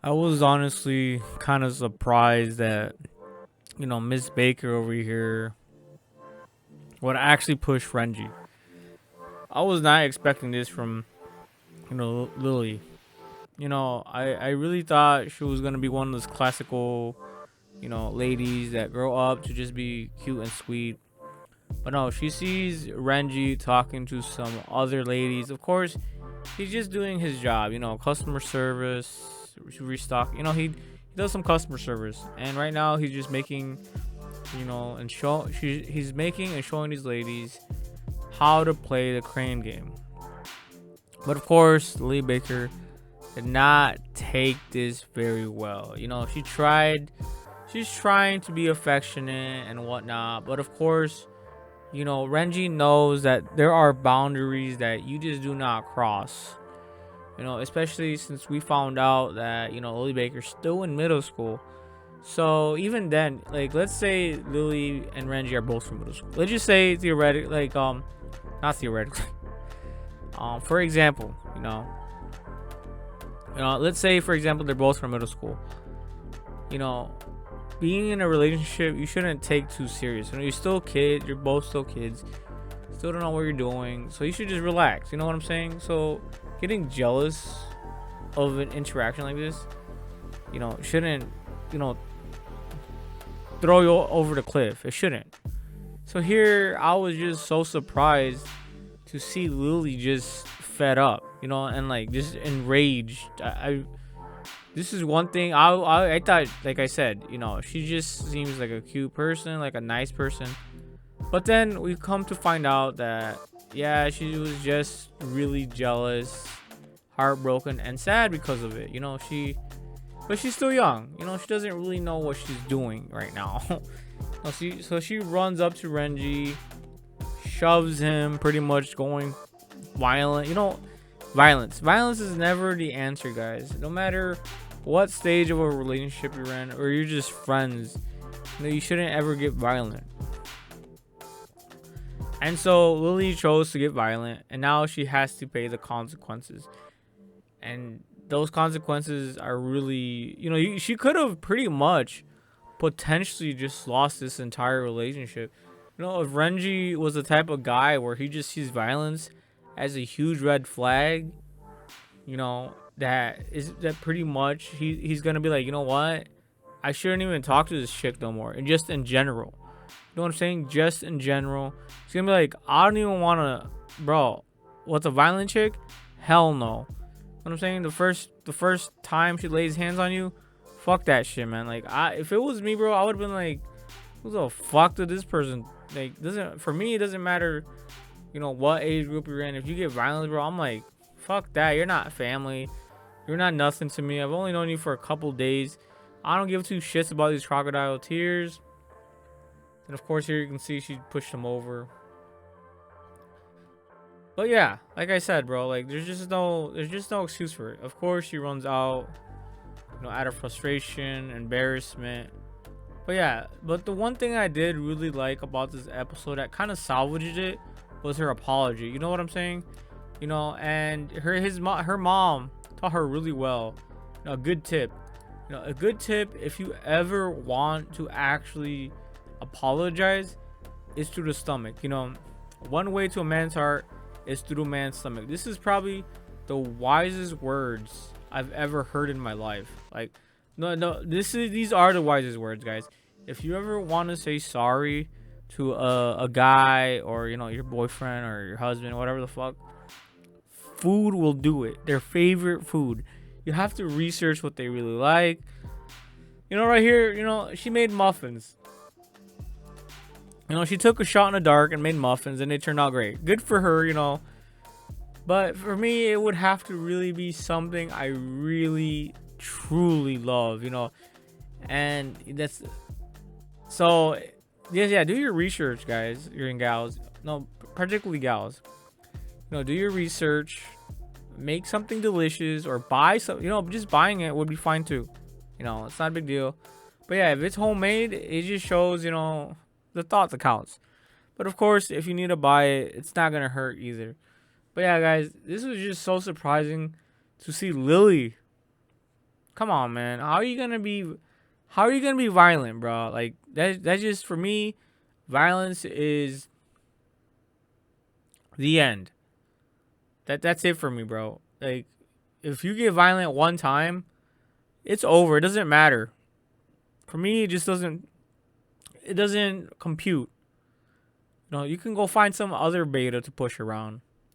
I was honestly kind of surprised that, Miss Baker over here would actually push Renji. I was not expecting this from, Lily. I really thought she was going to be one of those classical, ladies that grow up to just be cute and sweet. But no, she sees Renji talking to some other ladies. Of course, he's just doing his job, customer service, restock. He does some customer service, and right now he's just making, he's making and showing these ladies how to play the crane game. But of course, Lily Baker did not take this very well. She's trying to be affectionate and whatnot, but of course, Renji knows that there are boundaries that you just do not cross. Especially since we found out that, Lily Baker's still in middle school. So even then, like, let's say Lily and Renji are both from middle school. Let's just say theoretically, like, not theoretically. For example, let's say for example they're both from middle school. You know, being in a relationship, you shouldn't take too serious. You're still a kid. You're both still kids. Still don't know what you're doing, so you should just relax. You know what I'm saying? So getting jealous of an interaction like this, shouldn't, throw you over the cliff. It shouldn't. So here, I was just so surprised to see Lily just fed up, and like just enraged. This is one thing I thought, like I said, she just seems like a cute person, like a nice person. But then we come to find out that, yeah, she was just really jealous, heartbroken, and sad because of it. But she's still young. She doesn't really know what she's doing right now. So she runs up to Renji, shoves him, pretty much going violent. Violence is never the answer, guys. No matter what stage of a relationship you're in, or you're just friends, you shouldn't ever get violent. And so Lily chose to get violent, and now she has to pay the consequences. And those consequences are really, she could have pretty much potentially just lost this entire relationship. If Renji was the type of guy where he just sees violence as a huge red flag, that pretty much he's gonna be like, you know what? I shouldn't even talk to this chick no more. And just in general. You know what I'm saying? Just in general. He's gonna be like, I don't even wanna, bro, what's a violent chick? Hell no. You know what I'm saying? The first time she lays hands on you, fuck that shit, man. Like, if it was me, bro, I would have been like, who the fuck did this person, like, for me, it doesn't matter, what age group you're in. If you get violent, bro, I'm like, fuck that. You're not family. You're not nothing to me. I've only known you for a couple days. I don't give two shits about these crocodile tears. And of course, here you can see she pushed him over. But yeah, like I said, bro, like there's just no excuse for it. Of course, she runs out, out of frustration, embarrassment. But yeah, but the one thing I did really like about this episode that kind of salvaged it was her apology. You know what I'm saying? And her mom taught her really well. A good tip. A good tip if you ever want to actually apologize is through the stomach. One way to a man's heart is through a man's stomach. This is probably the wisest words I've ever heard in my life. Like, no, these are the wisest words, guys. If you ever want to say sorry to a guy, or your boyfriend or your husband, whatever the fuck, food will do it. Their favorite food. You have to research what they really like. Right here, she made muffins. She took a shot in the dark and made muffins, and they turned out great. Good for her, But for me, it would have to really be something I really, truly love, And that's... So, yes, yeah, do your research, guys. You're in gals. No, particularly gals. Do your research. Make something delicious, or buy some, just buying it would be fine too. It's not a big deal. But yeah, if it's homemade, it just shows, the thought that counts. But of course, if you need to buy it, it's not gonna hurt either. But yeah, guys, this was just so surprising to see Lily Come on, man. How are you gonna be violent, bro? Like that's just, for me, violence is the end. That's it for me, bro. Like, if you get violent one time, it's over. It doesn't matter. For me, it just doesn't compute. You know, you can go find some other beta to push around.